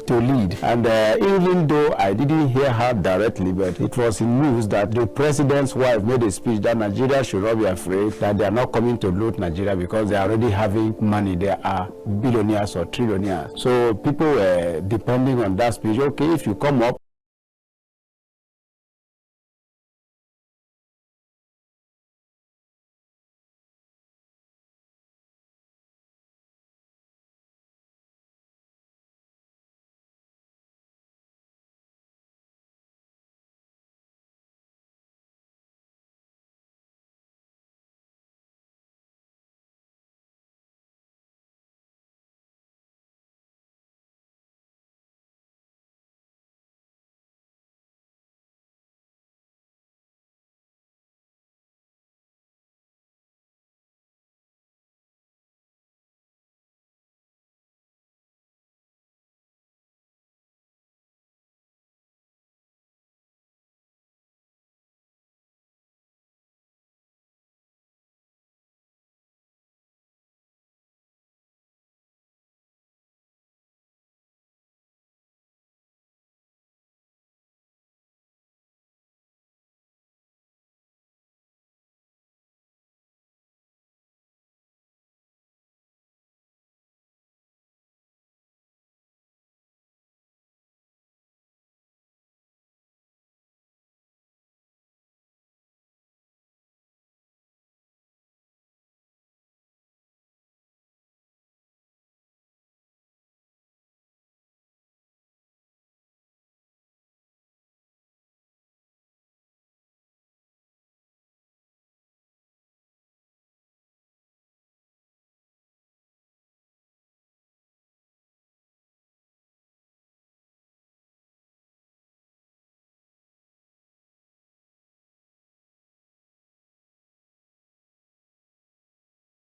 to lead. And even though I didn't hear her directly, but it was in news that the president's wife made a speech that Nigeria should not be afraid that they are not coming to loot Nigeria because they are already having money. They are billionaires or trillionaires. So people were depending on that speech. Okay, if you come up,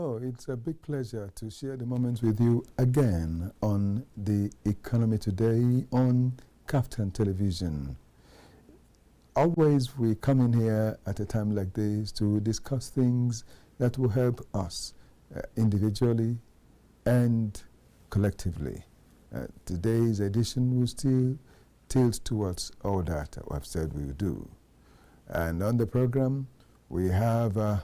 Oh, it's a big pleasure to share the moments with you again on the Economy Today on KAFTAN television. Always we come in here at a time like this to discuss things that will help us individually and collectively. Today's edition will still tilt towards all that I've said we will do. And on the program, we have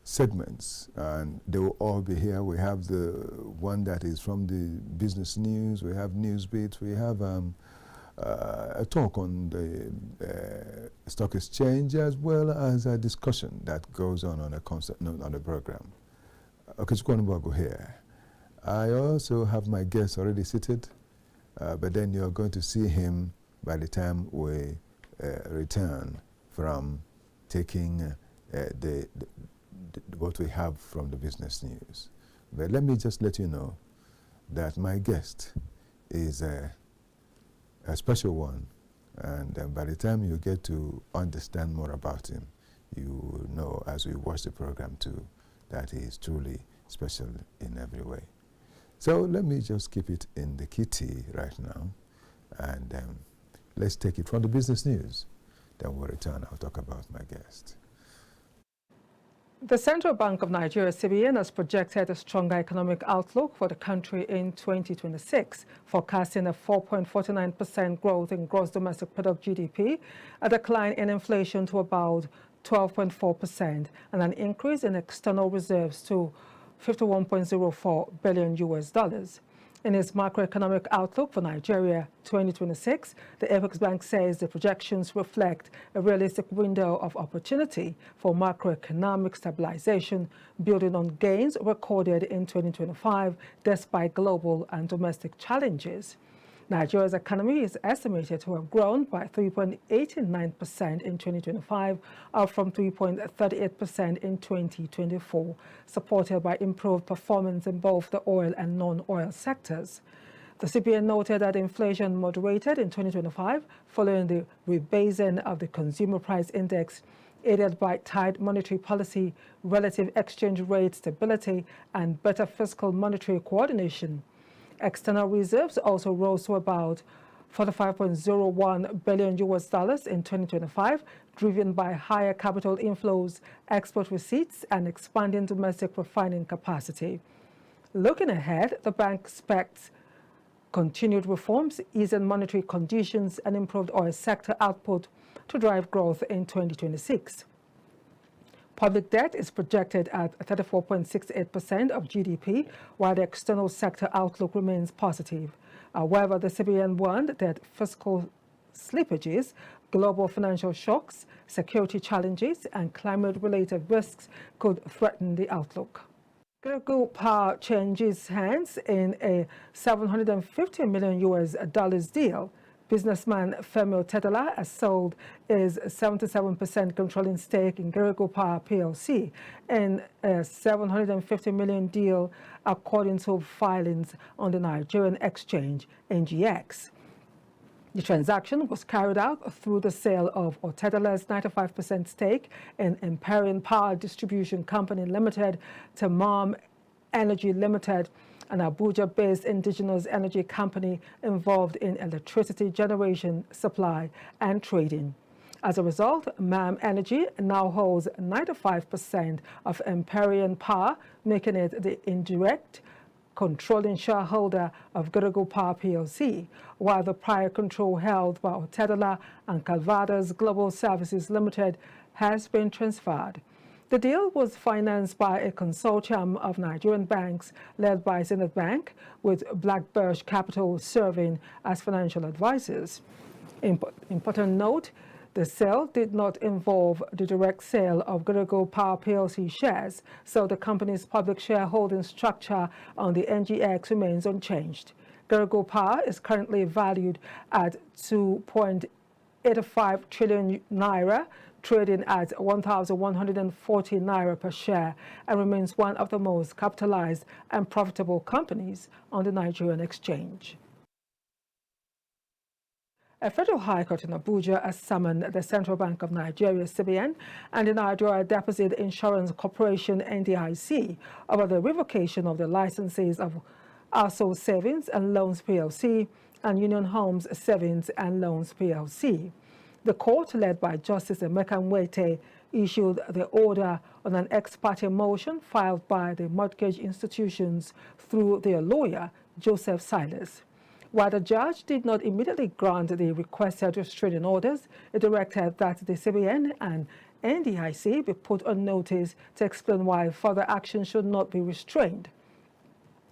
segments, and they will all be here. We have the one that is from the business news, we have news beats, we have a talk on the stock exchange, as well as a discussion that goes on a concept on the program. Okay, go here. I also have my guest already seated, but then you're going to see him by the time we return from taking what we have from the business news. But let me just let you know that my guest is a special one, and by the time you get to understand more about him, you will know as we watch the program too that he is truly special in every way. So let me just keep it in the kitty right now, and let's take it from the business news. Then we'll return, I'll talk about my guest. The Central Bank of Nigeria, CBN, has projected a stronger economic outlook for the country in 2026, forecasting a 4.49% growth in gross domestic product GDP, a decline in inflation to about 12.4%, and an increase in external reserves to $51.04 billion. In its macroeconomic outlook for Nigeria 2026, the Apex Bank says the projections reflect a realistic window of opportunity for macroeconomic stabilization, building on gains recorded in 2025 despite global and domestic challenges. Nigeria's economy is estimated to have grown by 3.89% in 2025, up from 3.38% in 2024, supported by improved performance in both the oil and non-oil sectors. The CBN noted that inflation moderated in 2025 following the rebasing of the Consumer Price Index, aided by tight monetary policy, relative exchange rate stability, and better fiscal monetary coordination. External reserves also rose to about $45.01 billion in 2025, driven by higher capital inflows, export receipts, and expanding domestic refining capacity. Looking ahead, the bank expects continued reforms, easing monetary conditions, and improved oil sector output to drive growth in 2026. Public debt is projected at 34.68% of GDP, while the external sector outlook remains positive. However, the CBN warned that fiscal slippages, global financial shocks, security challenges, and climate-related risks could threaten the outlook. Gregor Power changes hands in a $750 million deal. Businessman Femi Otedola has sold his 77% controlling stake in Gregor Power PLC in a $750 million deal, according to filings on the Nigerian exchange NGX. The transaction was carried out through the sale of Otedola's 95% stake in Empyrean Power Distribution Company Limited to MAM Energy Limited, an Abuja-based indigenous energy company involved in electricity generation, supply, and trading. As a result, MAM Energy now holds 95% of Empyrean Power, making it the indirect controlling shareholder of Gregor Power PLC, while the prior control held by Otedola and Calvados Global Services Limited has been transferred. The deal was financed by a consortium of Nigerian banks led by Zenith Bank, with Blackbirch Capital serving as financial advisors. Important note, the sale did not involve the direct sale of Gregor Power PLC shares, so the company's public shareholding structure on the NGX remains unchanged. Gregor Power is currently valued at 2.85 trillion naira, trading at 1,140 naira per share, and remains one of the most capitalized and profitable companies on the Nigerian exchange. A federal high court in Abuja has summoned the Central Bank of Nigeria, CBN, and the Nigeria Deposit Insurance Corporation, NDIC, over the revocation of the licenses of ASO Savings and Loans PLC and Union Homes Savings and Loans PLC. The court, led by Justice Emeka Nwete, issued the order on an ex parte motion filed by the mortgage institutions through their lawyer, Joseph Silas. While the judge did not immediately grant the requested restraining orders, it directed that the CBN and NDIC be put on notice to explain why further action should not be restrained.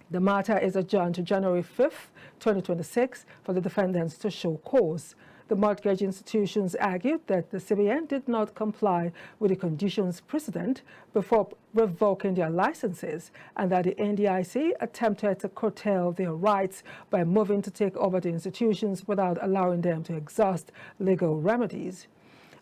The matter is adjourned to January 5th, 2026, for the defendants to show cause. The mortgage institutions argued that the CBN did not comply with the conditions precedent before revoking their licenses, and that the NDIC attempted to curtail their rights by moving to take over the institutions without allowing them to exhaust legal remedies.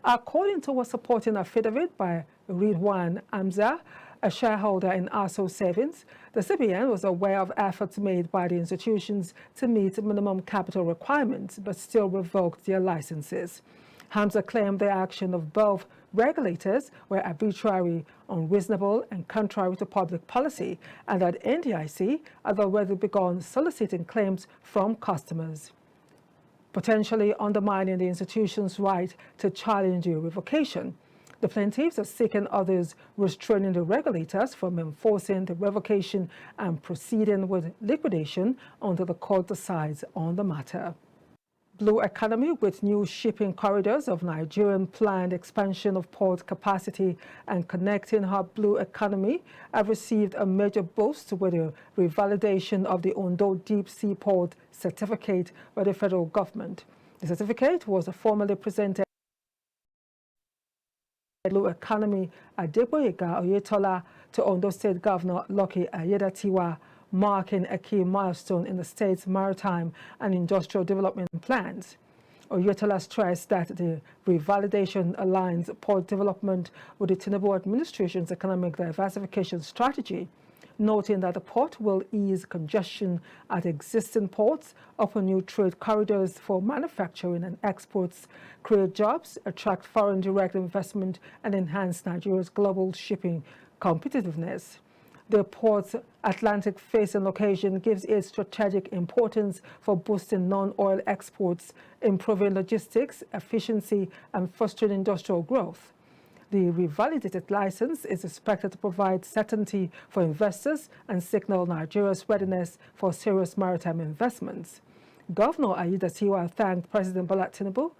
According to a supporting affidavit by Ridwan Amza, a shareholder in ASO Savings, the CBN was aware of efforts made by the institutions to meet minimum capital requirements, but still revoked their licenses. Hamza claimed the action of both regulators were arbitrary, unreasonable, and contrary to public policy, and that NDIC had already begun soliciting claims from customers, potentially undermining the institution's right to challenge the revocation. The plaintiffs are seeking others restraining the regulators from enforcing the revocation and proceeding with liquidation until the court decides on the matter. Blue economy, with new shipping corridors of Nigerian planned expansion of port capacity and connecting her blue economy, have received a major boost with the revalidation of the Ondo Deep Sea Port certificate by the federal government. The certificate was formally presented Blue Economy Adegboyega Oyetola to Ondo State Governor Lucky Ayedatiwa, marking a key milestone in the state's maritime and industrial development plans. Oyetola stressed that the revalidation aligns port development with the Tinubu administration's economic diversification strategy, noting that the port will ease congestion at existing ports, open new trade corridors for manufacturing and exports, create jobs, attract foreign direct investment, and enhance Nigeria's global shipping competitiveness. The port's Atlantic-facing location gives it strategic importance for boosting non-oil exports, improving logistics, efficiency, and fostering industrial growth. The revalidated license is expected to provide certainty for investors and signal Nigeria's readiness for serious maritime investments. Governor Aiyedatiwa thanked President Bola Tinubu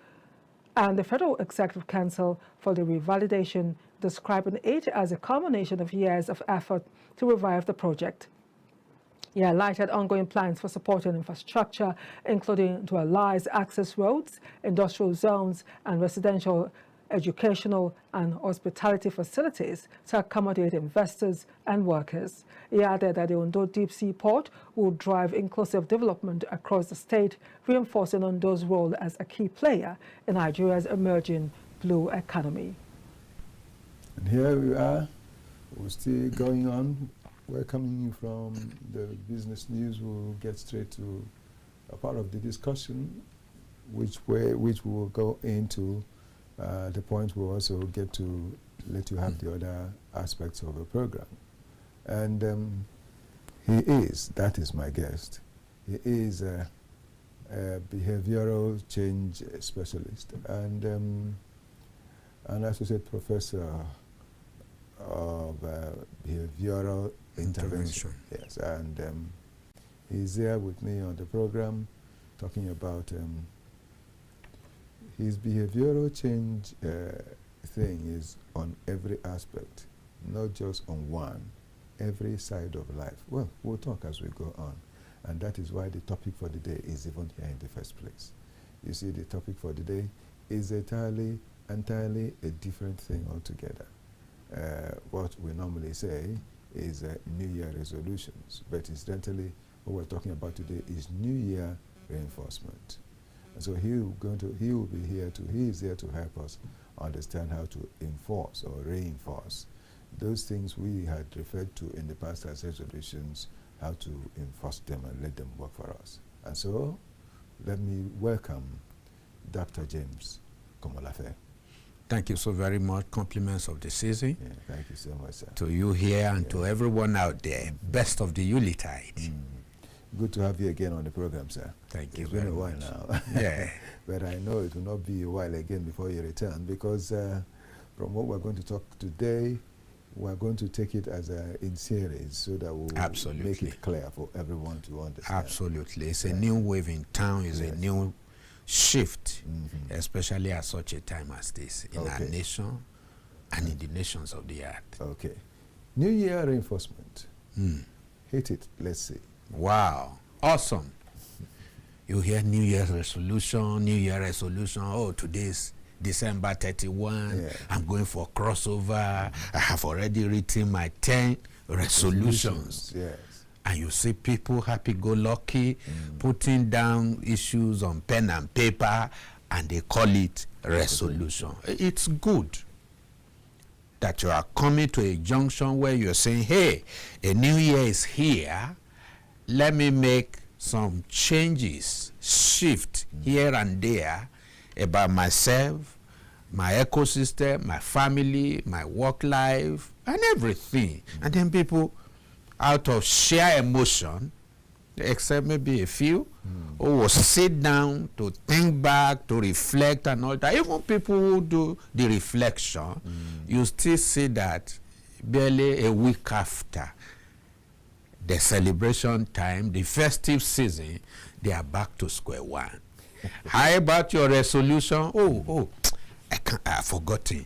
and the Federal Executive Council for the revalidation, describing it as a culmination of years of effort to revive the project. He highlighted ongoing plans for supporting infrastructure, including dualized access roads, industrial zones, and residential, educational, and hospitality facilities to accommodate investors and workers. He added that the Ondo Deep Sea Port will drive inclusive development across the state, reinforcing Ondo's role as a key player in Nigeria's emerging blue economy. And here we are, we're still going on. Welcoming you from the business news. We'll get straight to a part of the discussion, which we will go into the point we'll also get to let you have the other aspects of the program. And that is my guest. He is a behavioral change specialist and an associate professor of behavioral intervention. Yes, and he's there with me on the program talking about his behavioral change thing is on every aspect, not just on one, every side of life. Well, we'll talk as we go on, and that is why the topic for the day is even here in the first place. You see, the topic for the day is entirely a different thing altogether. What we normally say is New Year resolutions, but incidentally, what we're talking about today is New Year reinforcement. And so he is here to help us understand how to enforce or reinforce those things we had referred to in the past as resolutions, how to enforce them and let them work for us. And so, let me welcome Dr. James Komolafe. Thank you so very much. Compliments of the season. Yeah, thank you so much, sir. To you here and to everyone out there. Best of the Yuletide. Good to have you again on the program, sir. Thank you very much. very It's been a much. while now. Yeah. But I know it will not be a while again before you return, because from what we're going to talk today, we're going to take it as in series so that we'll make it clear for everyone to understand. Absolutely. It's a new wave in town. It's a new shift, especially at such a time as this in our nation and in the nations of the earth. Okay. New Year reinforcement. Hit it. Let's see. Wow. Awesome. You hear New Year's resolution, New Year resolution. Oh, today's December 31. Yeah. I'm going for crossover. I have already written my 10 resolutions. Yes. And you see people happy-go-lucky putting down issues on pen and paper, and they call it resolution. It's good that you are coming to a junction where you're saying, hey, a new year is here. Let me make some changes, shift here and there about myself, my ecosystem, my family, my work life, and everything. And then people, out of sheer emotion, except maybe a few, who will sit down to think back, to reflect and all that. Even people who do the reflection, you still see that barely a week after the celebration time, the festive season, they are back to square one. How about your resolution? I've forgotten.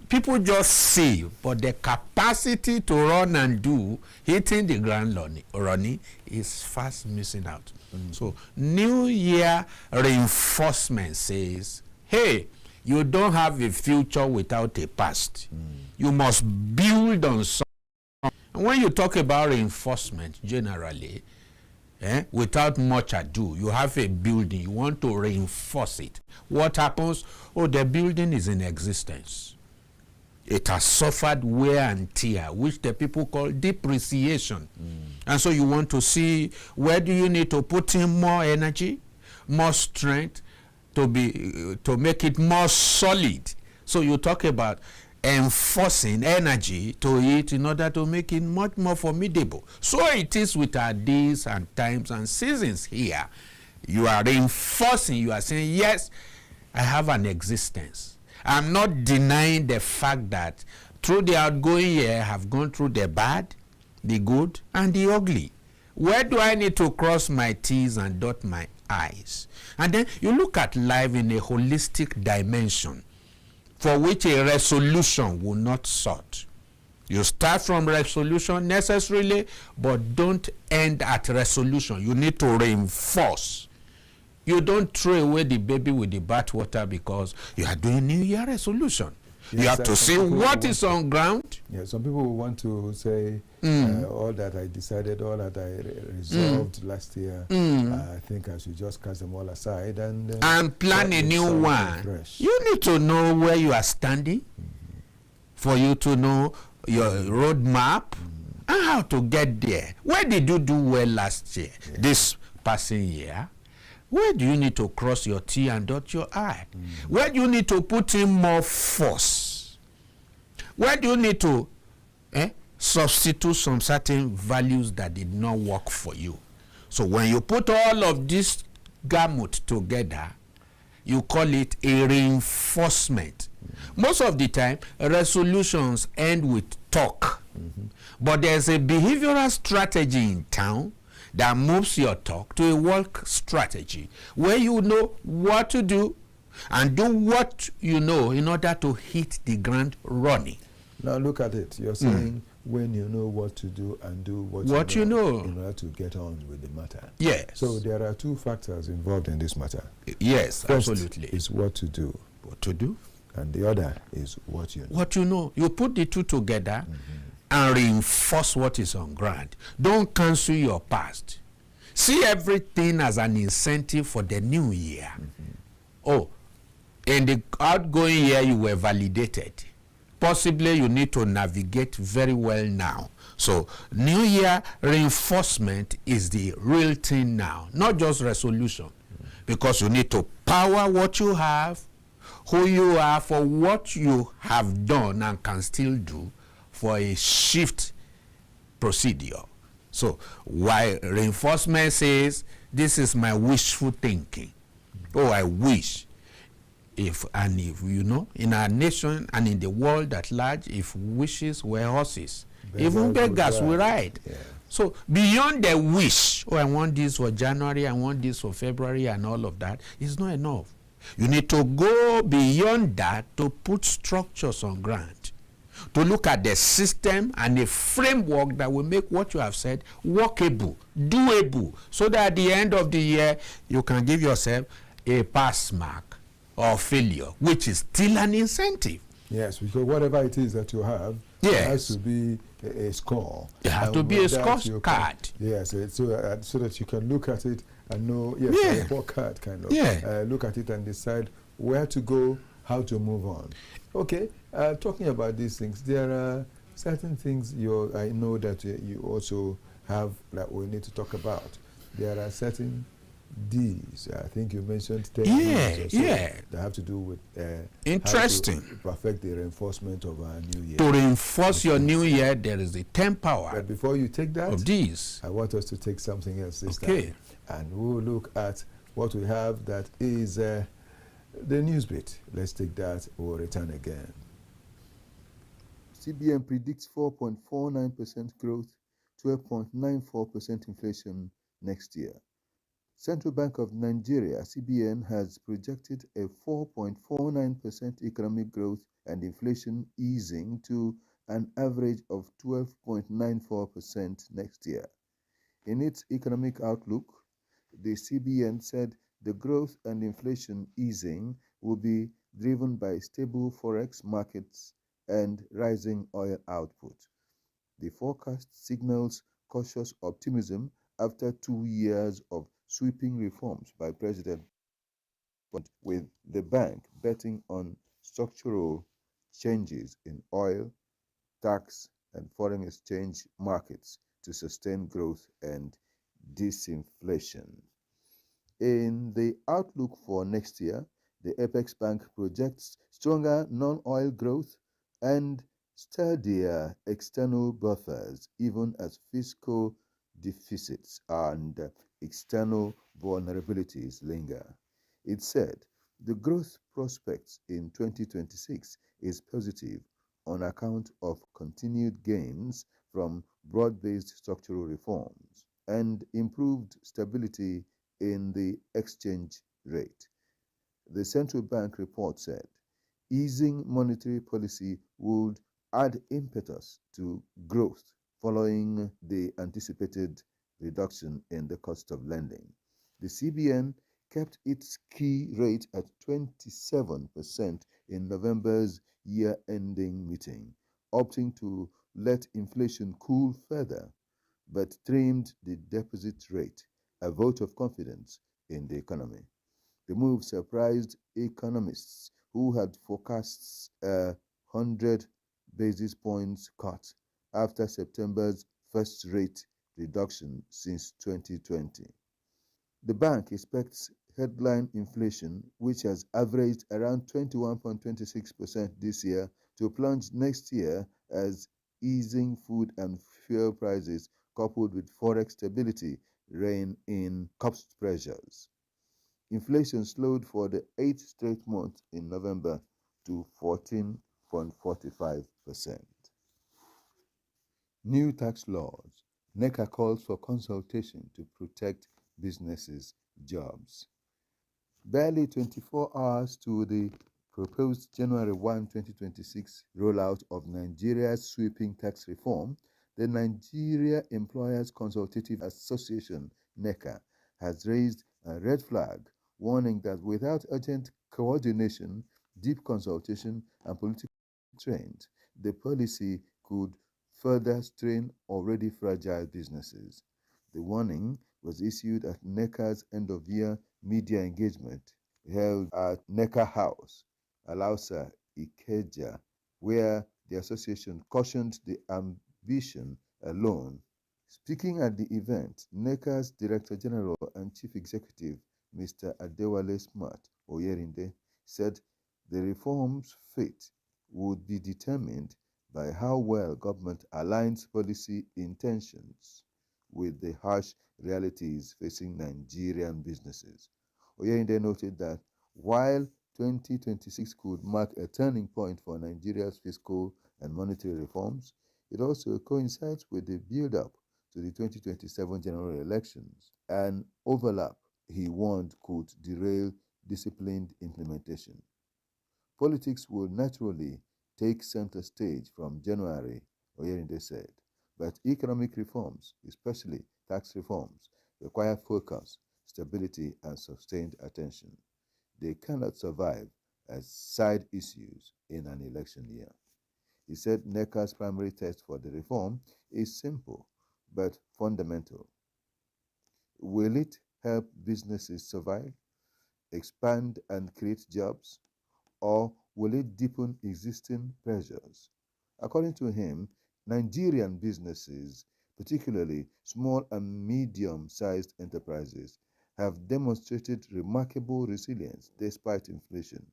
People just see, but the capacity to run and do, hitting the ground running, is fast missing out. So, New Year reinforcement says, hey, you don't have a future without a past. You must build on something. And when you talk about reinforcement, generally, without much ado, you have a building, you want to reinforce it. What happens? Oh, the building is in existence. It has suffered wear and tear, which the people call depreciation. And so you want to see, where do you need to put in more energy, more strength to make it more solid. So you talk about enforcing energy to it in order to make it much more formidable. So it is with our days and times and seasons here. You are reinforcing, you are saying, yes, I have an existence. I'm not denying the fact that through the outgoing year, I have gone through the bad, the good, and the ugly. Where do I need to cross my T's and dot my eyes. And then you look at life in a holistic dimension for which a resolution will not sort. You start from resolution necessarily, but don't end at resolution. You need to reinforce. You don't throw away the baby with the bathwater because you are doing New Year resolution. Yes, you have to see what is on ground. Yeah, some people will want to say, all that I decided, all that I resolved last year, I think I should just cast them all aside and plan a new one. Fresh. You need to know where you are standing for you to know your roadmap and how to get there. Where did you do well last year? Yeah. This passing year? Where do you need to cross your T and dot your I? Where do you need to put in more force? Where do you need to substitute some certain values that did not work for you? So when you put all of this gamut together, you call it a reinforcement. Most of the time, resolutions end with talk. But there's a behavioral strategy in town that moves your talk to a work strategy where you know what to do and do what you know in order to hit the ground running. Now look at it. You're saying when you know what to do and do what you know in order to get on with the matter. Yes. So there are two factors involved in this matter. Yes, First absolutely. is what to do. What to do? And the other is what you know. What you know. You put the two together and reinforce what is on ground. Don't cancel your past. See everything as an incentive for the new year. Oh, in the outgoing year you were validated. Possibly you need to navigate very well now. So new year reinforcement is the real thing now, not just resolution. Because you need to power what you have, who you are, for what you have done and can still do for a shift procedure. So while reinforcement says, this is my wishful thinking. Oh, I wish. If you know, in our nation and in the world at large, if wishes were horses, even beggars will ride. Yeah. So beyond the wish, oh, I want this for January, I want this for February and all of that, is not enough. You need to go beyond that to put structures on ground, to look at the system and the framework that will make what you have said workable, doable, so that at the end of the year, you can give yourself a pass mark or failure, which is still an incentive. Yes, because whatever it is that you have, it has to be a score. It has to be a scorecard. Yes, so that you can look at it and know, a report card kind of. Look at it and decide where to go, how to move on. Okay, talking about these things, there are certain things I know that you also have that we need to talk about. There are certain D's. I think you mentioned 10 D's or so that have to do with interesting. How to perfect the reinforcement of our new year. To reinforce your new year, there is a 10 power. But before you take that, of these, I want us to take something else this time. And we'll look at what we have that is the news bit. Let's take that. We'll return again. CBN predicts 4.49% growth, 12.94% inflation next year. Central Bank of Nigeria, CBN, has projected a 4.49% economic growth and inflation easing to an average of 12.94% next year. In its economic outlook, the CBN said the growth and inflation easing will be driven by stable forex markets and rising oil output. The forecast signals cautious optimism after 2 years of sweeping reforms by President, with the bank betting on structural changes in oil, tax, and foreign exchange markets to sustain growth and disinflation. In the outlook for next year, the Apex Bank projects stronger non-oil growth and sturdier external buffers, even as fiscal deficits and external vulnerabilities linger. It said the growth prospects in 2026 is positive on account of continued gains from broad-based structural reforms and improved stability in the exchange rate. The central bank report said easing monetary policy would add impetus to growth following the anticipated reduction in the cost of lending. The CBN kept its key rate at 27% in November's year-ending meeting, opting to let inflation cool further, but trimmed the deposit rate, a vote of confidence in the economy. The move surprised economists who had forecast a 100 basis points cut after September's first rate reduction since 2020. The bank expects headline inflation, which has averaged around 21.26% this year, to plunge next year as easing food and fuel prices coupled with forex stability rein in cost pressures. Inflation slowed for the 8th straight month in November to 14.45%. New tax laws. NECA calls for consultation to protect businesses' jobs. Barely 24 hours to the proposed January 1, 2026 rollout of Nigeria's sweeping tax reform, the Nigeria Employers Consultative Association, NECA, has raised a red flag, warning that without urgent coordination, deep consultation, and political restraint, the policy could further strain already fragile businesses. The warning was issued at NECA's end-of-year media engagement held at NECA House, Alausa, Ikeja, where the association cautioned the ambition alone. Speaking at the event, NECA's Director General and Chief Executive, Mr. Adewale Smart Oyerinde, said the reform's fate would be determined by how well government aligns policy intentions with the harsh realities facing Nigerian businesses. Oyerinde noted that while 2026 could mark a turning point for Nigeria's fiscal and monetary reforms, it also coincides with the build-up to the 2027 general elections. An overlap, he warned, could derail disciplined implementation. Politics will naturally take center stage from January, Oyerinde said, but economic reforms, especially tax reforms, require focus, stability, and sustained attention. They cannot survive as side issues in an election year. He said NECA's primary test for the reform is simple but fundamental. Will it help businesses survive, expand, and create jobs, or will it deepen existing pressures? According to him, Nigerian businesses, particularly small and medium-sized enterprises, have demonstrated remarkable resilience despite inflation,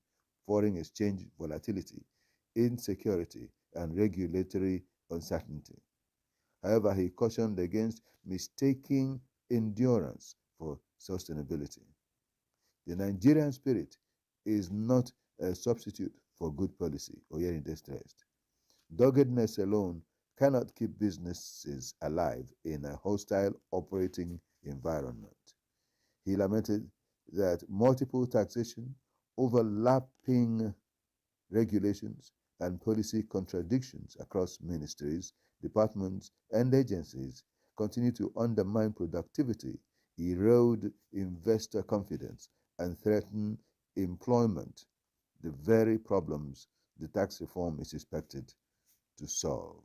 foreign exchange volatility, insecurity, and regulatory uncertainty. However, he cautioned against mistaking endurance for sustainability. The Nigerian spirit is not a substitute for good policy, Oyerinde stressed. Doggedness alone cannot keep businesses alive in a hostile operating environment. He lamented that multiple taxation, overlapping regulations, and policy contradictions across ministries, departments, and agencies continue to undermine productivity, erode investor confidence, and threaten employment, the very problems the tax reform is expected to solve.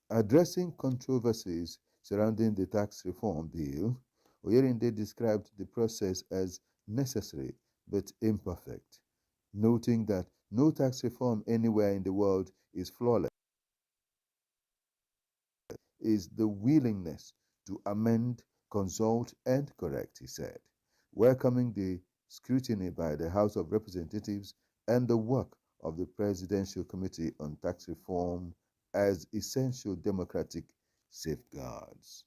Addressing controversies surrounding the tax reform bill, Oyerinde described the process as necessary but imperfect, noting that no tax reform anywhere in the world is flawless. Is the willingness to amend, consult, and correct, he said, welcoming the scrutiny by the House of Representatives and the work of the Presidential Committee on Tax Reform as essential democratic safeguards.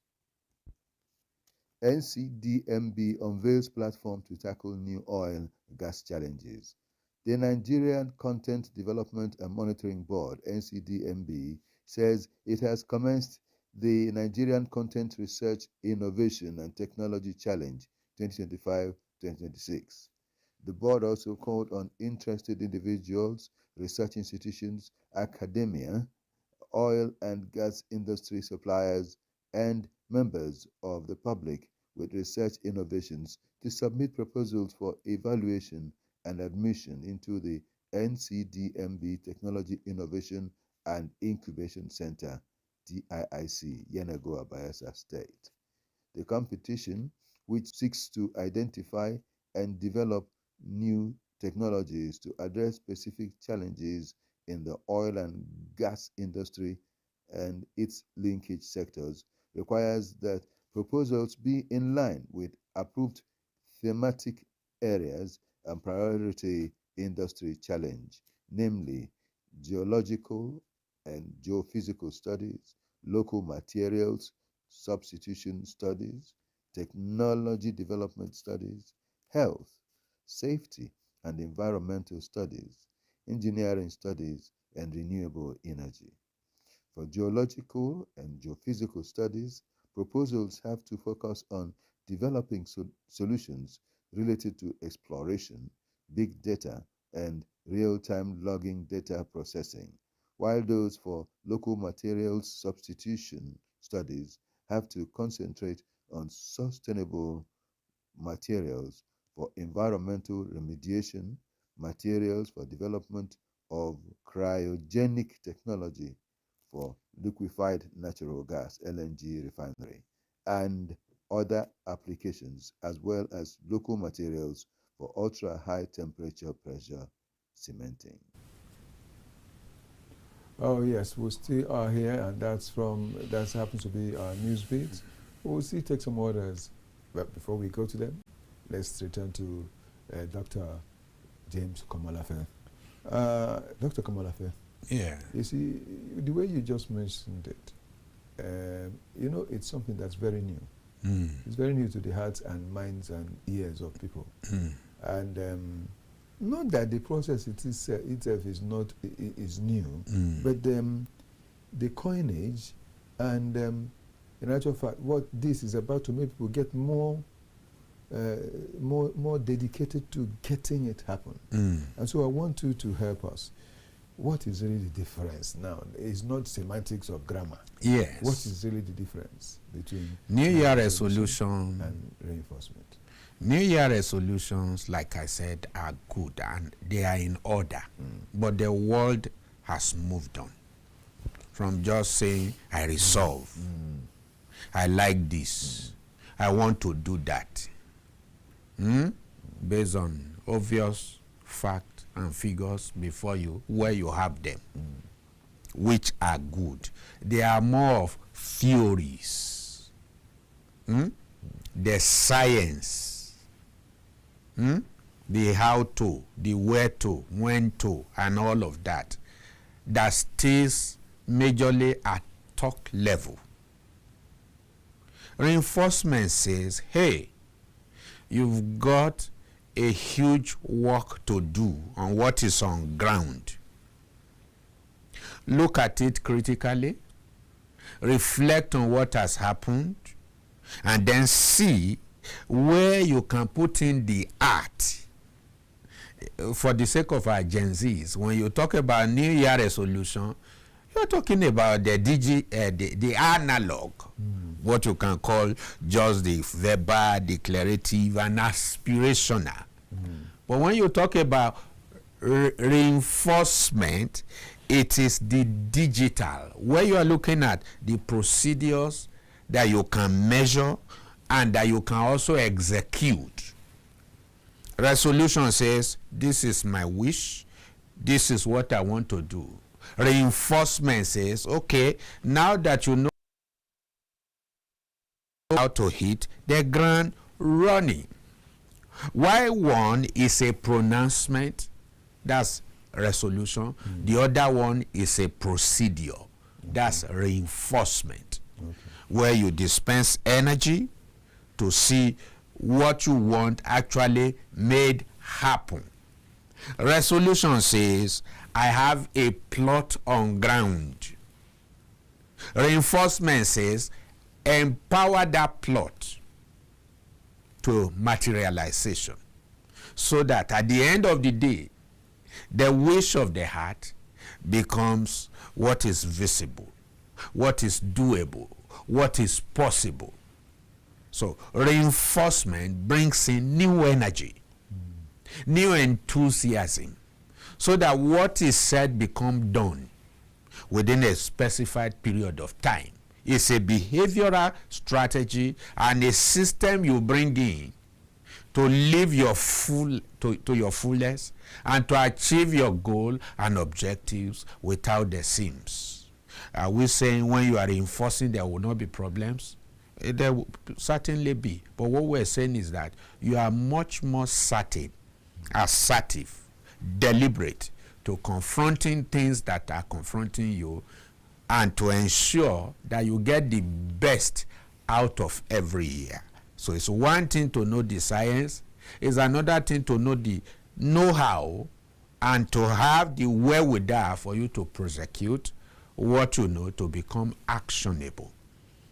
NCDMB unveils platform to tackle new oil gas challenges. The Nigerian Content Development and Monitoring Board, NCDMB, says it has commenced the Nigerian Content Research, Innovation and Technology Challenge 2025-2026. The board also called on interested individuals, research institutions, academia, oil and gas industry suppliers, and members of the public with research innovations to submit proposals for evaluation and admission into the NCDMB Technology Innovation and Incubation Center, TIIC, Yenagoa, Bayelsa State. The competition, which seeks to identify and develop new technologies to address specific challenges in the oil and gas industry and its linkage sectors, requires that proposals be in line with approved thematic areas and priority industry challenge, namely geological and geophysical studies, local materials substitution studies, technology development studies, health, safety and environmental studies, engineering studies, and renewable energy. For geological and geophysical studies, proposals have to focus on developing solutions related to exploration, big data, and real-time logging data processing, while those for local materials substitution studies have to concentrate on sustainable materials for environmental remediation, materials for development of cryogenic technology for liquefied natural gas, LNG refinery, and other applications, as well as local materials for ultra-high temperature pressure cementing. Oh yes, we still are here, and that happens to be our news beat. We'll still take some orders, but before we go to them, let's return to Dr. James Komolafe. Dr. Komolafe. Yeah. You see, the way you just mentioned it, you know, it's something that's very new. Mm. It's very new to the hearts and minds and ears of people. Mm. And not that the process itself is not is new, but the coinage and in actual fact, what this is about to make people get more dedicated to getting it happen. And so I want you to help us. What is really the difference now? It's not semantics of grammar. Yes. What is really the difference between New Year resolution and reinforcement? New Year resolutions, like I said, are good and they are in order. But the world has moved on from just saying, I resolve. I like this. I want to do that. Based on obvious facts and figures before you, where you have them, which are good. They are more of theories. The science. The how to, the where to, when to, and all of that, that stays majorly at talk level. Reinforcement says, hey, you've got a huge work to do on what is on ground. Look at it critically, reflect on what has happened, and then see where you can put in the art. For the sake of our Gen Zs, when you talk about New Year resolution, you're talking about the analog, what you can call just the verbal, declarative, and aspirational. But when you talk about reinforcement, it is the digital, where you are looking at the procedures that you can measure and that you can also execute. Resolution says, this is my wish, this is what I want to do. Reinforcement says, okay, now that you know how to hit the ground running. While one is a pronouncement, that's resolution, the other one is a procedure, that's reinforcement, where you dispense energy to see what you want actually made happen. Resolution says, I have a plot on ground. Reinforcement says, empower that plot to materialization, so that at the end of the day, the wish of the heart becomes what is visible, what is doable, what is possible. So reinforcement brings in new energy, new enthusiasm, so that what is said becomes done within a specified period of time. It's a behavioral strategy and a system you bring in to live your to your fullest and to achieve your goal and objectives without the seams. Are we saying when you are reinforcing there will not be problems? There will certainly be. But what we're saying is that you are much more certain, assertive, deliberate to confronting things that are confronting you, and to ensure that you get the best out of every year. So it's one thing to know the science, it's another thing to know the know-how and to have the wherewithal for you to prosecute what you know to become actionable.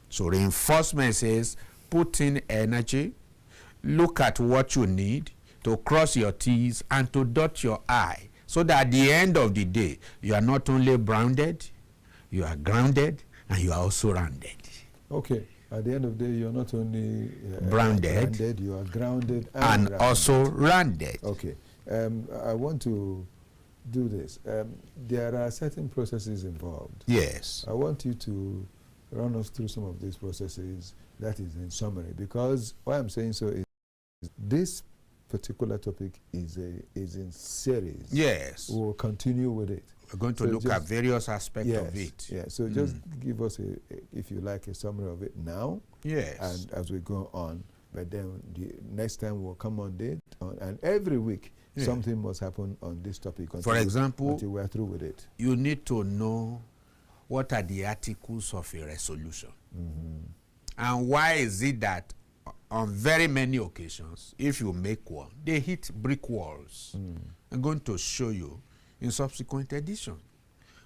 So reinforcement says put in energy, look at what you need to cross your T's and to dot your I, so that at the end of the day, you are not only grounded, you are grounded, and you are also rounded. Okay. At the end of the day, you're not only grounded, you are grounded and rounded. Also rounded. Okay. I want to do this. There are certain processes involved. Yes. I want you to run us through some of these processes, that is in summary, because why I'm saying so is this particular topic is in series. Yes. We'll continue with it. We're going to look at various aspects of it. Yeah, so just give us, if you like, a summary of it now. Yes. And as we go on, but then the next time we'll come on it, and every week something must happen on this topic. For example, until we're through with it. You need to know what are the articles of a resolution. And why is it that on very many occasions, if you make one, they hit brick walls. I'm going to show you in subsequent edition.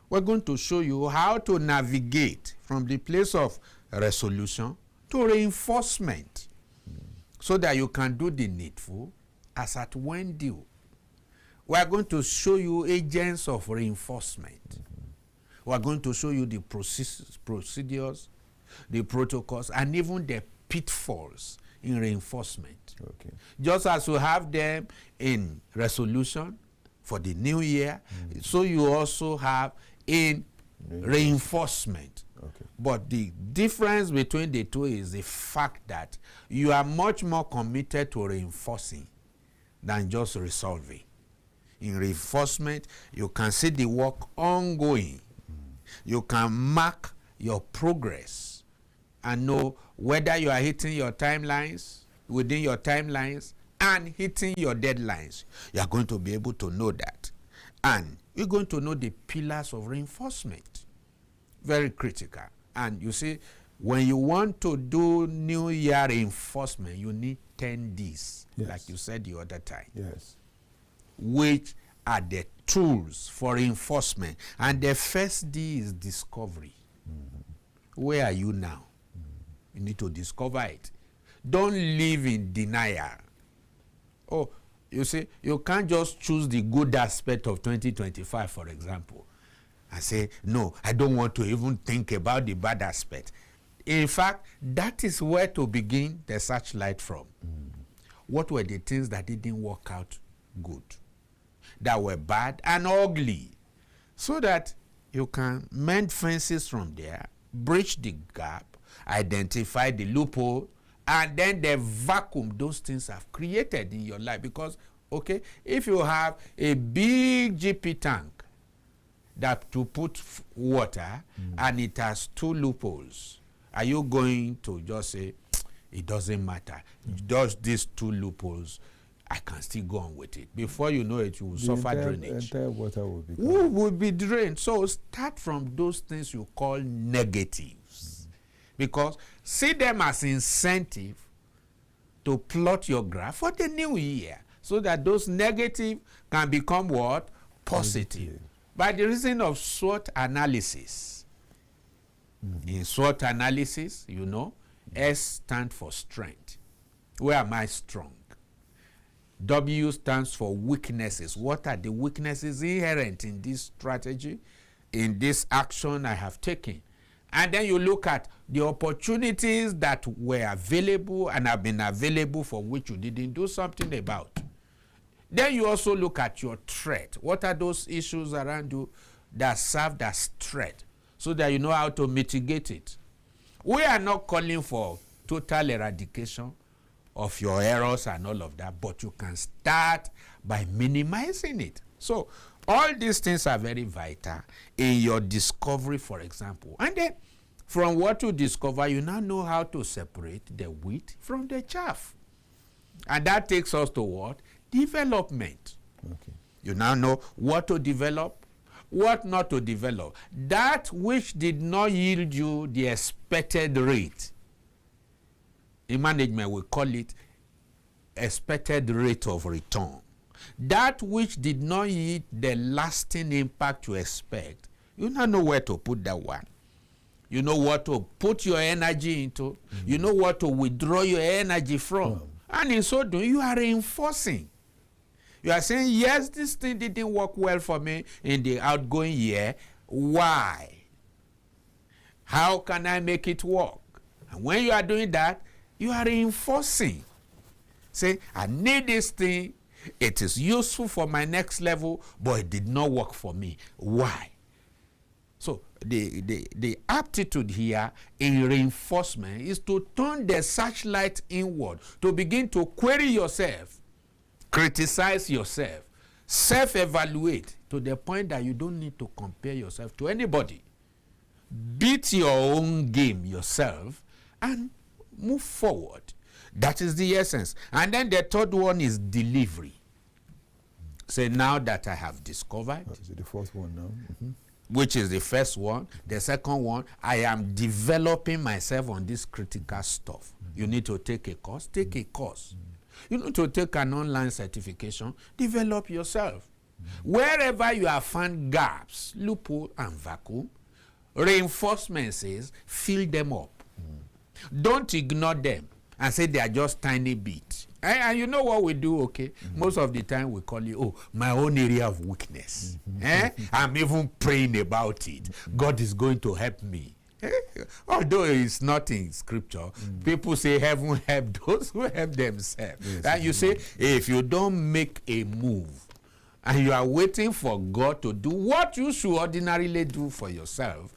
We're going to show you how to navigate from the place of resolution to reinforcement, so that you can do the needful as at when due. We're going to show you agents of reinforcement. We're going to show you the procedures, the protocols, and even the pitfalls in reinforcement. Okay. Just as you have them in resolution for the new year, so you also have in reinforcement. Okay. But the difference between the two is the fact that you are much more committed to reinforcing than just resolving. In reinforcement, you can see the work ongoing. You can mark your progress and know whether you are hitting your timelines, within your timelines, and hitting your deadlines. You are going to be able to know that. And you're going to know the pillars of reinforcement. Very critical. And you see, when you want to do New Year reinforcement, you need 10 Ds, like you said the other time. Yes. Which are the tools for reinforcement. And the first D is discovery. Where are you now? You need to discover it. Don't live in denial. Oh, you see, you can't just choose the good aspect of 2025, for example, and say, no, I don't want to even think about the bad aspect. In fact, that is where to begin the searchlight from. What were the things that didn't work out good, that were bad and ugly, so that you can mend fences from there, bridge the gap, identify the loophole, and then the vacuum those things have created in your life. Because, okay, if you have a big GP tank that to put water and it has 2 loopholes, are you going to just say, it doesn't matter, just these 2 loopholes, I can still go on with it? Before you know it, you will suffer drainage. The entire water will be drained. So start from those things you call negatives. Because see them as incentive to plot your graph for the new year, so that those negative can become what? Positive. By the reason of SWOT analysis. In SWOT analysis, you know, S stands for strength, Where am I strong? W stands for weaknesses. What are the weaknesses inherent in this strategy, in this action I have taken? And then you look at the opportunities that were available and have been available for which you didn't do something about. Then you also look at your threat. What are those issues around you that served as threat, so that you know how to mitigate it? We are not calling for total eradication of your errors and all of that, but you can start by minimizing it. So all these things are very vital in your discovery, for example. And then from what you discover, you now know how to separate the wheat from the chaff. And that takes us to what? Development. Okay. You now know what to develop, what not to develop. That which did not yield you the expected rate. In management, we call it expected rate of return. That which did not yield the lasting impact you expect, you now know where to put that one. You know what to put your energy into. You know what to withdraw your energy from. And in so doing, you are reinforcing. You are saying, yes, this thing didn't work well for me in the outgoing year. Why? How can I make it work? And when you are doing that, you are reinforcing. Say, I need this thing. It is useful for my next level, but it did not work for me. Why? So the aptitude here in reinforcement is to turn the searchlight inward, to begin to query yourself, criticize yourself, self-evaluate to the point that you don't need to compare yourself to anybody. Beat your own game yourself and move forward. That is the essence. And then the third one is delivery. Say, now that I have discovered. Is it the fourth one now? Mm-hmm. Which is the first one. The second one, I am developing myself on this critical stuff. You need to take a course, take a course. You need to take an online certification, develop yourself. Wherever you have found gaps, loophole and vacuum, reinforcement says, fill them up. Don't ignore them and say they are just tiny bits. And you know what we do, okay? Most of the time we call it, oh, my own area of weakness. I'm even praying about it. God is going to help me. Although it's not in scripture, people say heaven help those who help themselves. Yes, and you say, if you don't make a move and you are waiting for God to do what you should ordinarily do for yourself,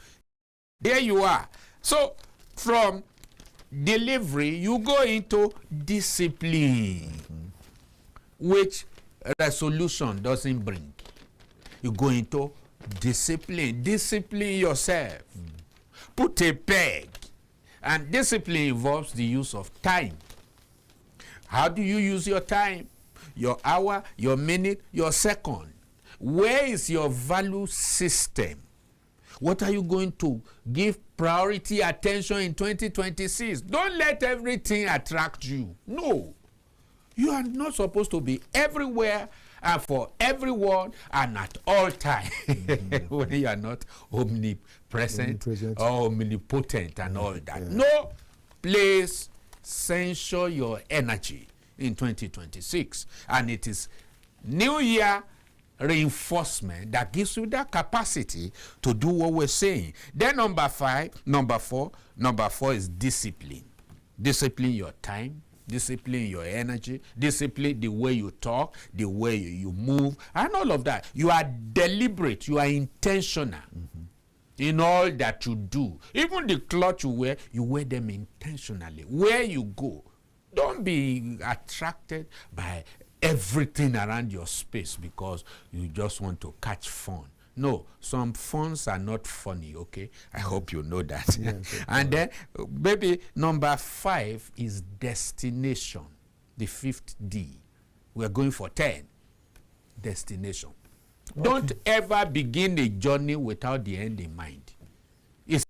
there you are. So from delivery, you go into discipline, which resolution doesn't bring. You go into discipline. Discipline yourself. Put a peg. And discipline involves the use of time. How do you use your time? Your hour, your minute, your second. Where is your value system? What are you going to give priority attention in 2026? Don't let everything attract you. No. You are not supposed to be everywhere and for everyone and at all times. When you are not omnipresent or omnipotent and all that. No. Please censure your energy in 2026. And it is New Year reinforcement that gives you that capacity to do what we're saying. Then number four is discipline. Discipline your time, discipline your energy, discipline the way you talk, the way you move, and all of that. You are deliberate, you are intentional in all that you do. Even the clothes you wear them intentionally. Where you go, don't be attracted by everything around your space because you just want to catch fun. No, some funs are not funny, okay? I hope you know that. Yes, and then maybe number 5 is destination, the 5th D. We're going for 10. Destination. Okay. Don't ever begin a journey without the end in mind. It's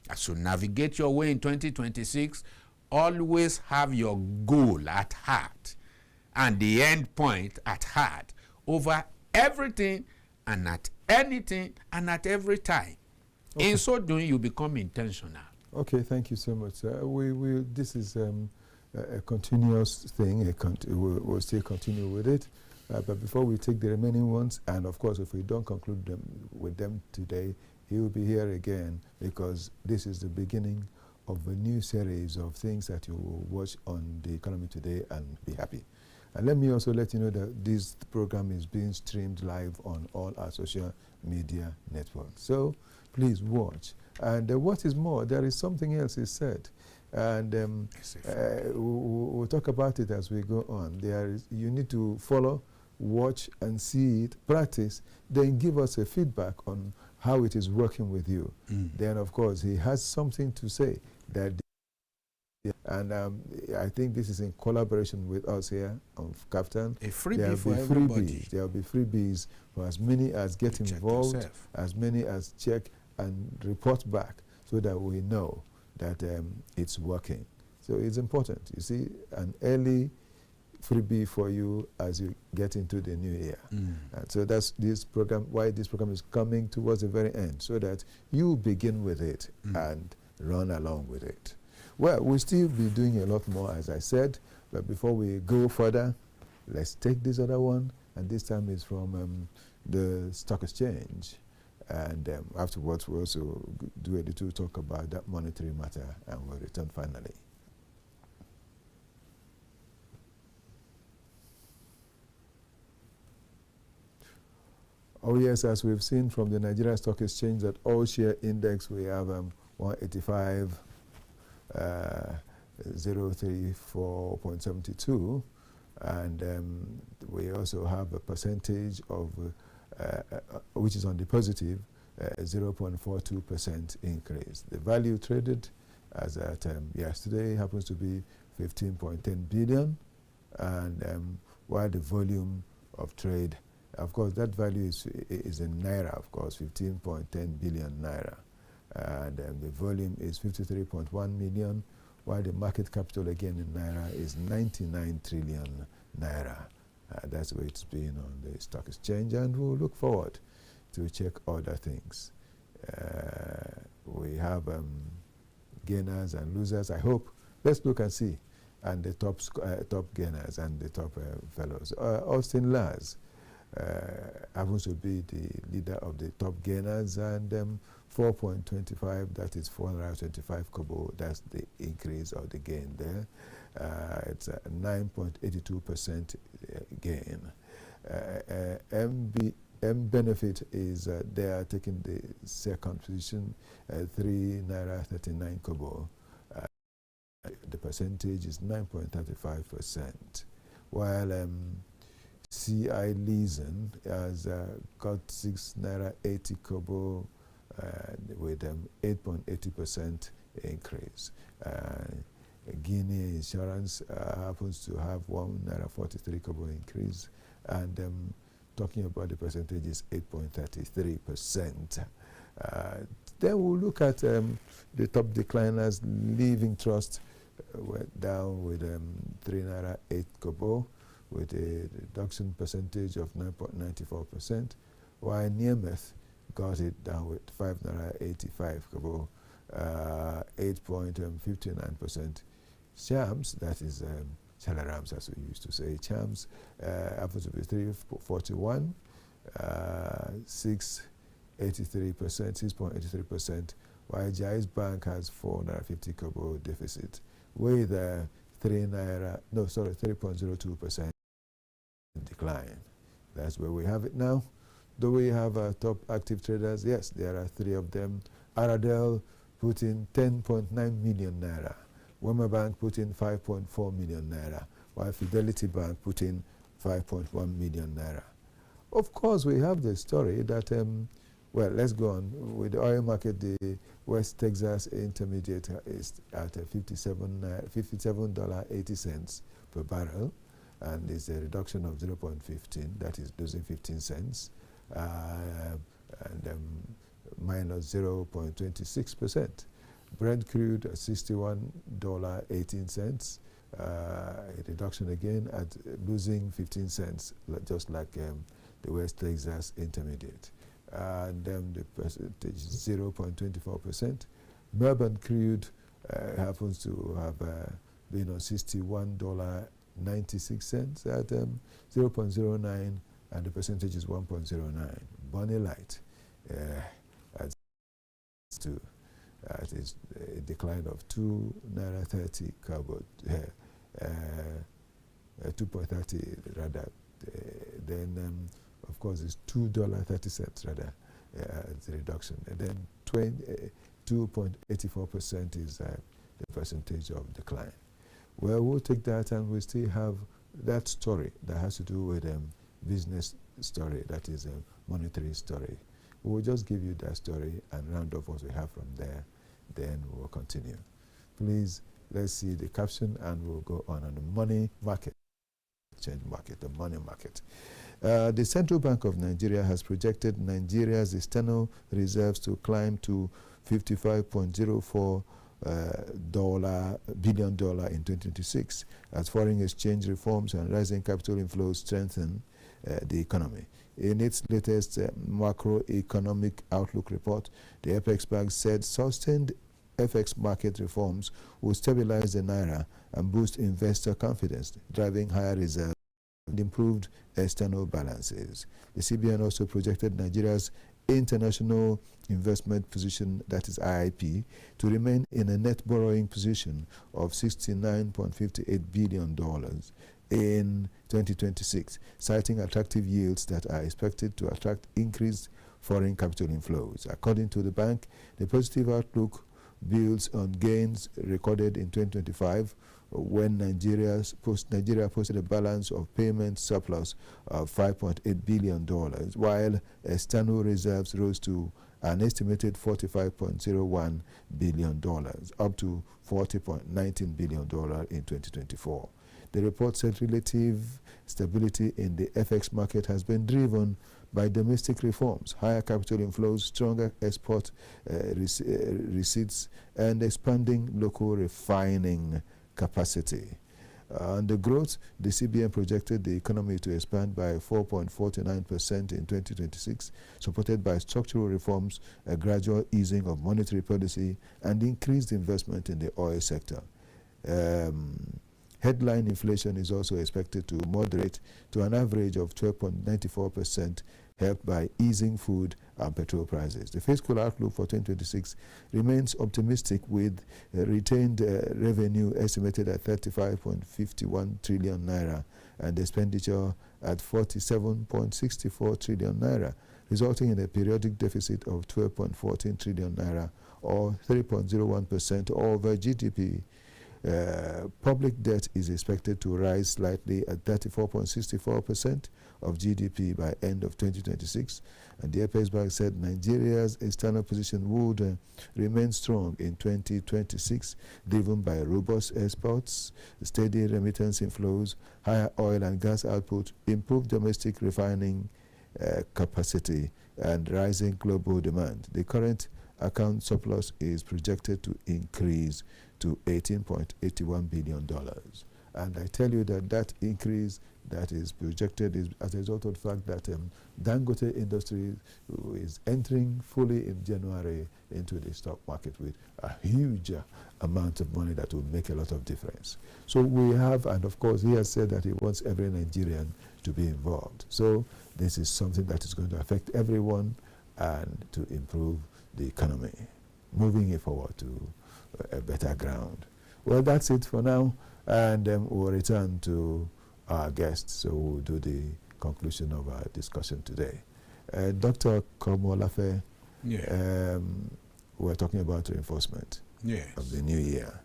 as you navigate your way in 2026, always have your goal at heart and the end point at heart over everything and at anything and at every time. Okay. In so doing, you become intentional. Okay, thank you so much. This is a continuous thing. We'll still continue with it. But before we take the remaining ones, and of course, if we don't conclude with them today, he will be here again, because this is the beginning of a new series of things that you will watch on The Economy Today and be happy. And let me also let you know that this program is being streamed live on all our social media networks. So please watch. And what is more, there is something else he said. And we'll talk about it as we go on. You need to follow, watch, and see it, practice, then give us a feedback on how it is working with you. Then, of course, he has something to say. And I think this is in collaboration with us here on KAFTAN. A freebie for everybody. There will be freebies for as many as get involved, as many as check and report back, so that we know that it's working. So it's important. You see, an early freebie for you as you get into the new year. And so that's this program, why this program is coming towards the very end, so that you begin with it and run along with it. Well, we'll still be doing a lot more, as I said, but before we go further, let's take this other one, and this time is from the Stock Exchange. And afterwards, we'll also do a little talk about that monetary matter, and we'll return finally. Oh yes, as we've seen from the Nigeria Stock Exchange, that all-share index, we have 185.034.72, and we also have a percentage of which is on the positive, 0.42% increase. The value traded as at yesterday happens to be 15.10 billion, and while the volume of trade, of course, that value is in naira, of course, 15.10 billion naira, and the volume is 53.1 million, while the market capital again in naira is 99 trillion naira. That's the way it's been on the stock exchange, and we'll look forward to check other things. We have gainers and losers, I hope. Let's look and see. And the top gainers and the top fellows. Austin Lars happens to be the leader of the top gainers, and 4.25, that is 425 kobo, that's the increase of the gain there. It's a 9.82% gain. M-Benefit is, they are taking the second position, 3 naira 39 kobo. The percentage is 9.35%, while CI Leasing has got 6 naira 80 kobo with 8.80% increase. Guinea Insurance happens to have 1 naira 43 kobo increase, and talking about the percentage is 8.33%. Then we'll look at the top decliners. Living Trust went down with 3 naira 8 kobo with a reduction percentage of 9.94%, while Niemeth got it down with 5 naira 85 kobo, 8.59%. Chams, that is Chalarams as we used to say, Chams happens to be 341, 6.83%, while Jais Bank has 4 naira 50 kobo deficit with 3.02% decline. That's where we have it now. Do we have top active traders? Yes, there are 3 of them. Aradel put in 10.9 million naira. Wema Bank put in 5.4 million naira, while Fidelity Bank put in 5.1 million naira. Of course, we have the story that, well, let's go on. With the oil market, the West Texas Intermediate is at $57.80 per barrel, and it's a reduction of 0.15, that is losing 15 cents, and minus 0.26%. Brent crude at $61.18, a reduction again at losing 15 cents, just like the West Texas Intermediate. And the percentage is 0.24%. Melbourne crude happens to have been on $61.96 at 0.09, and the percentage is 1.09. Bonny Light at is a decline of $2.30 carbon, 2.30 rather. Then of course it's $2.30 rather. It's a reduction, and then 2.84% is the percentage of decline. Well, we'll take that, and we still have that story that has to do with business story, that is a monetary story. We'll just give you that story and round off what we have from there, then we'll continue. Please, let's see the caption, and we'll go on the money market, exchange market, the money market. The Central Bank of Nigeria has projected Nigeria's external reserves to climb to $55.04 billion in 2026 as foreign exchange reforms and rising capital inflows strengthen the economy. In its latest macroeconomic outlook report, the Apex Bank said sustained FX market reforms will stabilize the naira and boost investor confidence, driving higher reserves and improved external balances. The CBN also projected Nigeria's international investment position, that is IIP, to remain in a net borrowing position of $69.58 billion in 2026, citing attractive yields that are expected to attract increased foreign capital inflows. According to the bank, the positive outlook builds on gains recorded in 2025 when Nigeria posted a balance of payment surplus of $5.8 billion, while external reserves rose to an estimated $45.01 billion, up to $40.19 billion in 2024. The report said relative stability in the FX market has been driven by domestic reforms, higher capital inflows, stronger export receipts, and expanding local refining capacity. On the growth, the CBN projected the economy to expand by 4.49% in 2026, supported by structural reforms, a gradual easing of monetary policy, and increased investment in the oil sector. Headline inflation is also expected to moderate to an average of 12.94%, helped by easing food and petrol prices. The fiscal outlook for 2026 remains optimistic, with retained revenue estimated at 35.51 trillion naira and expenditure at 47.64 trillion naira, resulting in a periodic deficit of 12.14 trillion naira, or 3.01% over GDP. Public debt is expected to rise slightly at 34.64% of GDP by end of 2026, and the Apex Bank said Nigeria's external position would remain strong in 2026, driven by robust exports, steady remittance inflows, higher oil and gas output, improved domestic refining capacity, and rising global demand. The current account surplus is projected to increase to $18.81 billion. And I tell you that that increase that is projected is as a result of the fact that Dangote Industries is entering fully in January into the stock market with a huge amount of money that will make a lot of difference. So we have, and of course he has said that he wants every Nigerian to be involved. So this is something that is going to affect everyone and to improve the economy, moving it forward to a better ground. Well, that's it for now, and we'll return to our guests, so we'll do the conclusion of our discussion today. Dr. Komolafe, we're talking about reinforcement of the new year.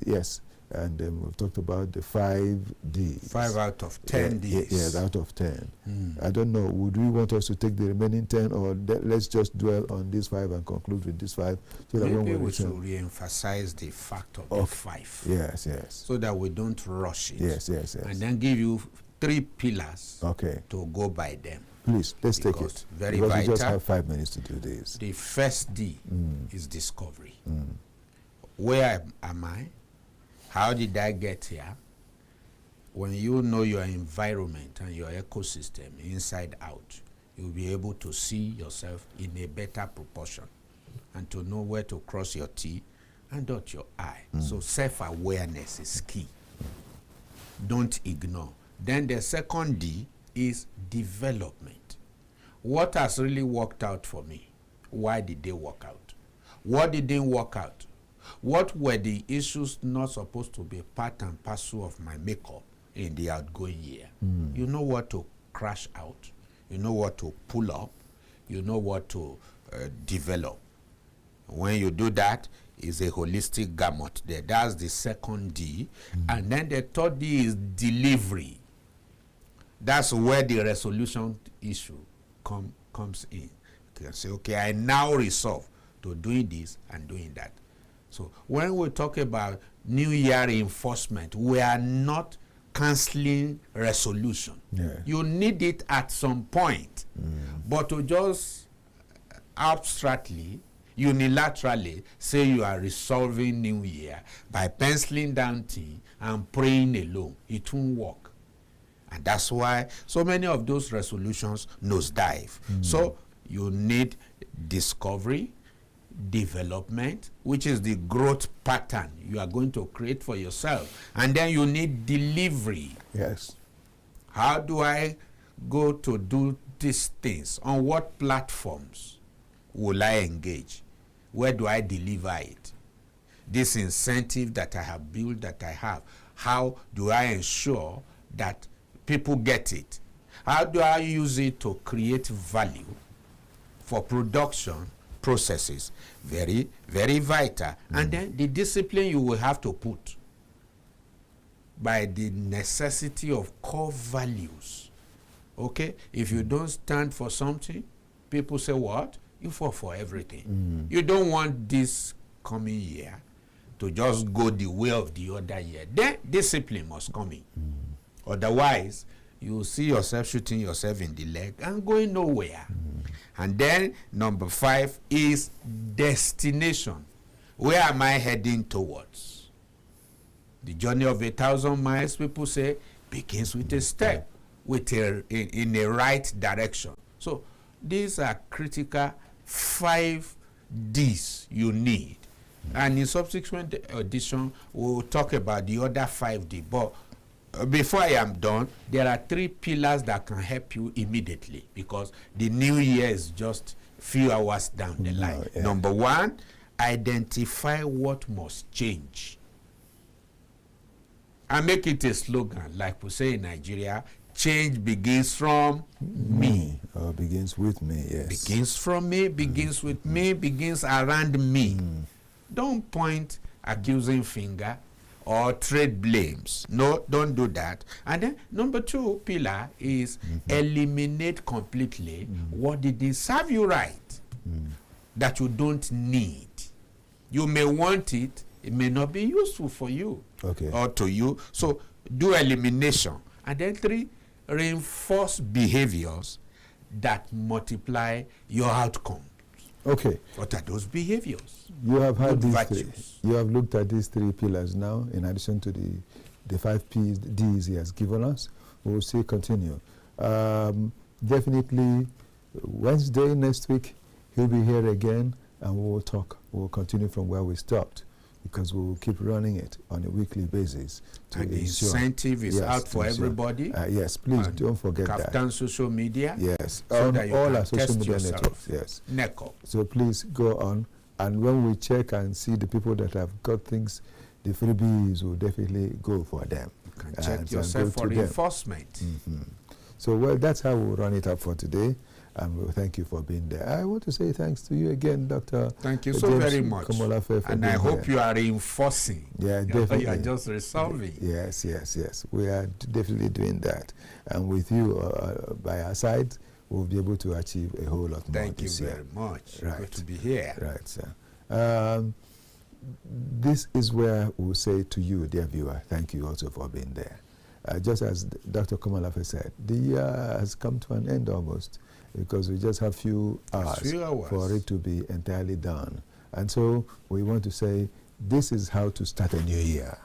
Yes, and we've talked about the 5 Ds. 5 out of 10 Ds. Yes, out of 10. I don't know, would we want us to take the remaining 10, or let's just dwell on these 5 and conclude with these 5? So maybe we should re-emphasize the fact of the 5. Yes, yes. So that we don't rush it. Yes, yes, yes. And then give you 3 pillars to go by them. Please, let's take it. Very because vital. We just have 5 minutes to do this. The first D is discovery. Where am I? How did I get here? When you know your environment and your ecosystem inside out, you'll be able to see yourself in a better proportion and to know where to cross your T and dot your I. So self-awareness is key. Don't ignore. Then the second D is development. What has really worked out for me? Why did they work out? What didn't work out? What were the issues not supposed to be part and parcel of my makeup in the outgoing year? You know what to crash out. You know what to pull up. You know what to develop. When you do that, it's a holistic gamut there. That's the second D. And then the third D is delivery. That's where the resolution issue comes in. You can say, okay, I now resolve to doing this and doing that. So when we talk about New Year reinforcement, we are not canceling resolution. Yeah. You need it at some point. But to just abstractly, unilaterally say you are resolving New Year by penciling down things and praying alone, it won't work. And that's why so many of those resolutions nosedive. So you need discovery, development, which is the growth pattern you are going to create for yourself. And then you need delivery. Yes. How do I go to do these things? On what platforms will I engage? Where do I deliver it? This incentive that I have built, that I have, how do I ensure that people get it? How do I use it to create value for production processes? Very, very vital. And then the discipline you will have to put by the necessity of core values. Okay? If you don't stand for something, people say, what? You fall for everything. You don't want this coming year to just go the way of the other year. Then discipline must come in. Otherwise, you will see yourself shooting yourself in the leg and going nowhere. And then number 5 is destination. Where am I heading towards? The journey of 1,000 miles, people say, begins with a step, with in a right direction. So these are critical 5 Ds you need. And in subsequent edition, we'll talk about the other 5D. But before I am done, there are 3 pillars that can help you immediately, because the new year is just few hours down the line. Yeah. Number 1, identify what must change. And make it a slogan, like we say in Nigeria, change begins from me. Or begins with me, yes. Begins from me, begins with me, begins around me. Don't point accusing finger or trade blames. No, don't do that. And then number 2 pillar is eliminate completely what didn't serve you right, that you don't need. You may want it, it may not be useful for you or to you. So do elimination. And then 3, reinforce behaviors that multiply your outcome. Okay. What are those behaviors? You have had these virtues. 3. You have looked at these 3 pillars now, in addition to the 5 P's, D's he has given us. We will still continue. Definitely Wednesday next week, he'll be here again, and we will talk. We will continue from where we stopped, because we will keep running it on a weekly basis. And the incentive is out for everybody. Yes, please don't forget that. KAFTAN social media. Yes, so on that you all can our social test media yourself. networks. Yes. NIGCOM. So please go on, and when we check and see the people that have got things, the freebies will definitely go for them. You can check yourself for reinforcement. So, well, that's how we'll run it up for today. And we'll thank you for being there. I want to say thanks to you again, Dr. Thank you so James very much. And I hope you are reinforcing. Yeah, definitely. You are just resolving. Yes. We are definitely doing that. And with you by our side, we'll be able to achieve a whole lot more. Thank you very much. Right. Good to be here. Right, sir. This is where we'll say to you, dear viewer, thank you also for being there. Just as Dr. Komalafe said, the year has come to an end almost, because we just have few hours for it to be entirely done. And so we want to say, this is how to start a new year.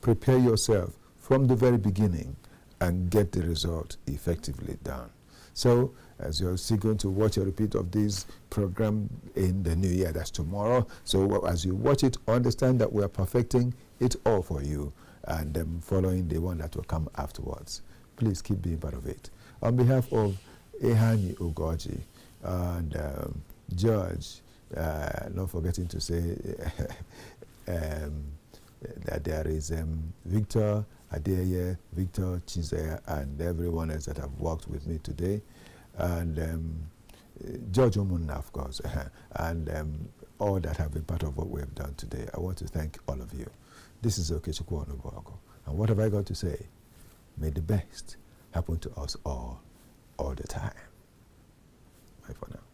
Prepare yourself from the very beginning and get the result effectively done. So, as you're still going to watch a repeat of this program in the new year, that's tomorrow. So, as you watch it, understand that we are perfecting it all for you and following the one that will come afterwards. Please keep being part of it. On behalf of Ehani Ugoji and George, not forgetting to say that there is Victor Adeye, Victor Chizaya, and everyone else that have worked with me today, and George Omunna, of course, and all that have been part of what we have done today. I want to thank all of you. This is Okechukwu Onubogo, and what have I got to say? May the best happen to us all the time. Bye for now.